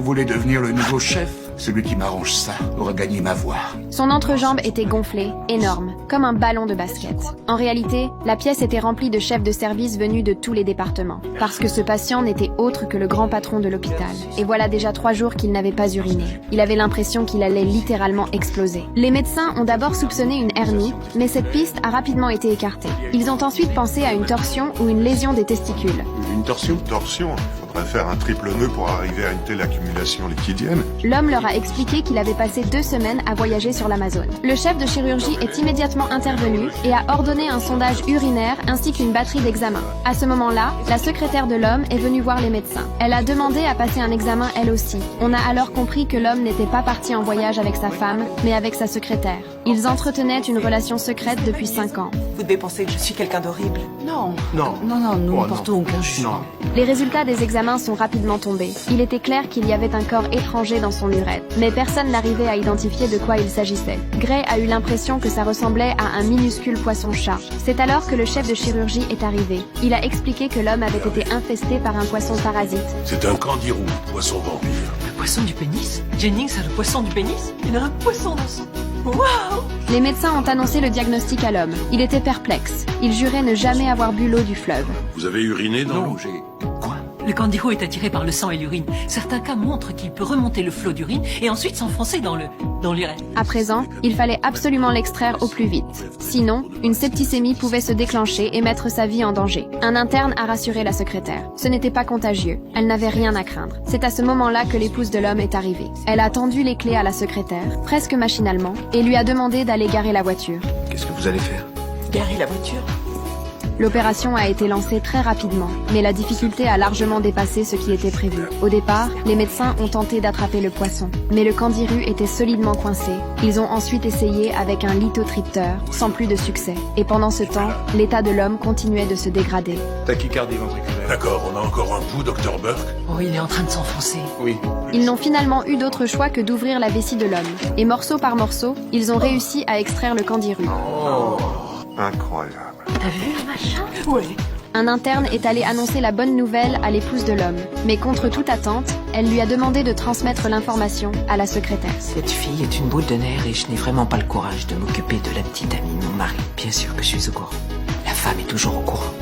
Vous voulez devenir le nouveau chef? Celui qui m'arrange ça aura gagné ma voix. Son entrejambe était gonflée, énorme, comme un ballon de basket. En réalité, la pièce était remplie de chefs de service venus de tous les départements. Parce que ce patient n'était autre que le grand patron de l'hôpital. Et voilà déjà 3 jours qu'il n'avait pas uriné. Il avait l'impression qu'il allait littéralement exploser. Les médecins ont d'abord soupçonné une hernie, mais cette piste a rapidement été écartée. Ils ont ensuite pensé à une torsion ou une lésion des testicules. Une torsion? Torsion? Il faudrait faire un triple nœud pour arriver à une telle accumulation liquidienne. L'homme leur a expliqué qu'il avait passé 2 semaines à voyager sur l'Amazone. Le chef de chirurgie est immédiatement intervenu et a ordonné un sondage urinaire ainsi qu'une batterie d'examens. À ce moment-là, la secrétaire de l'homme est venue voir les médecins. Elle a demandé à passer un examen elle aussi. On a alors compris que l'homme n'était pas parti en voyage avec sa femme, mais avec sa secrétaire. Ils entretenaient une relation secrète depuis 5 ans. Vous devez penser que je suis quelqu'un d'horrible. Non. Non. Non, nous Oh, ne portons aucun jugement. Non. Les résultats des examens sont rapidement tombés. Il était clair qu'il y avait un corps étranger dans son urètre, mais personne n'arrivait à identifier de quoi il s'agissait. Gray a eu l'impression que ça ressemblait à un minuscule poisson-chat. C'est alors que le chef de chirurgie est arrivé. Il a expliqué que l'homme avait été infesté par un poisson parasite. C'est un candirou, poisson vampire. Le poisson du pénis? Jennings a le poisson du pénis? Il a un poisson dans son... Waouh! Les médecins ont annoncé le diagnostic à l'homme. Il était perplexe. Il jurait ne jamais avoir bu l'eau du fleuve. Vous avez uriné dans Non, l'eau? j'ai... Quoi? Le candiru est attiré par le sang et l'urine. Certains cas montrent qu'il peut remonter le flot d'urine et ensuite s'enfoncer dans l'urètre. À présent, il fallait absolument l'extraire au plus vite. Sinon, une septicémie pouvait se déclencher et mettre sa vie en danger. Un interne a rassuré la secrétaire. Ce n'était pas contagieux. Elle n'avait rien à craindre. C'est à ce moment-là que l'épouse de l'homme est arrivée. Elle a tendu les clés à la secrétaire, presque machinalement, et lui a demandé d'aller garer la voiture. Qu'est-ce que vous allez faire? Garer la voiture? L'opération a été lancée très rapidement, mais la difficulté a largement dépassé ce qui était prévu. Au départ, les médecins ont tenté d'attraper le poisson, mais le candiru était solidement coincé. Ils ont ensuite essayé avec un lithotripteur, sans plus de succès. Et pendant ce temps, l'état de l'homme continuait de se dégrader. Tachycardie ventriculaire. D'accord, on a encore un pouls, Dr. Burke? Oh, il est en train de s'enfoncer. Oui. Ils n'ont finalement eu d'autre choix que d'ouvrir la vessie de l'homme. Et morceau par morceau, ils ont réussi à extraire le candiru. Incroyable. T'as vu le machin? Ouais. Un interne est allé annoncer la bonne nouvelle à l'épouse de l'homme. Mais contre toute attente, elle lui a demandé de transmettre l'information à la secrétaire. Cette fille est une boule de nerfs et je n'ai vraiment pas le courage de m'occuper de la petite amie de mon mari. Bien sûr que je suis au courant. La femme est toujours au courant.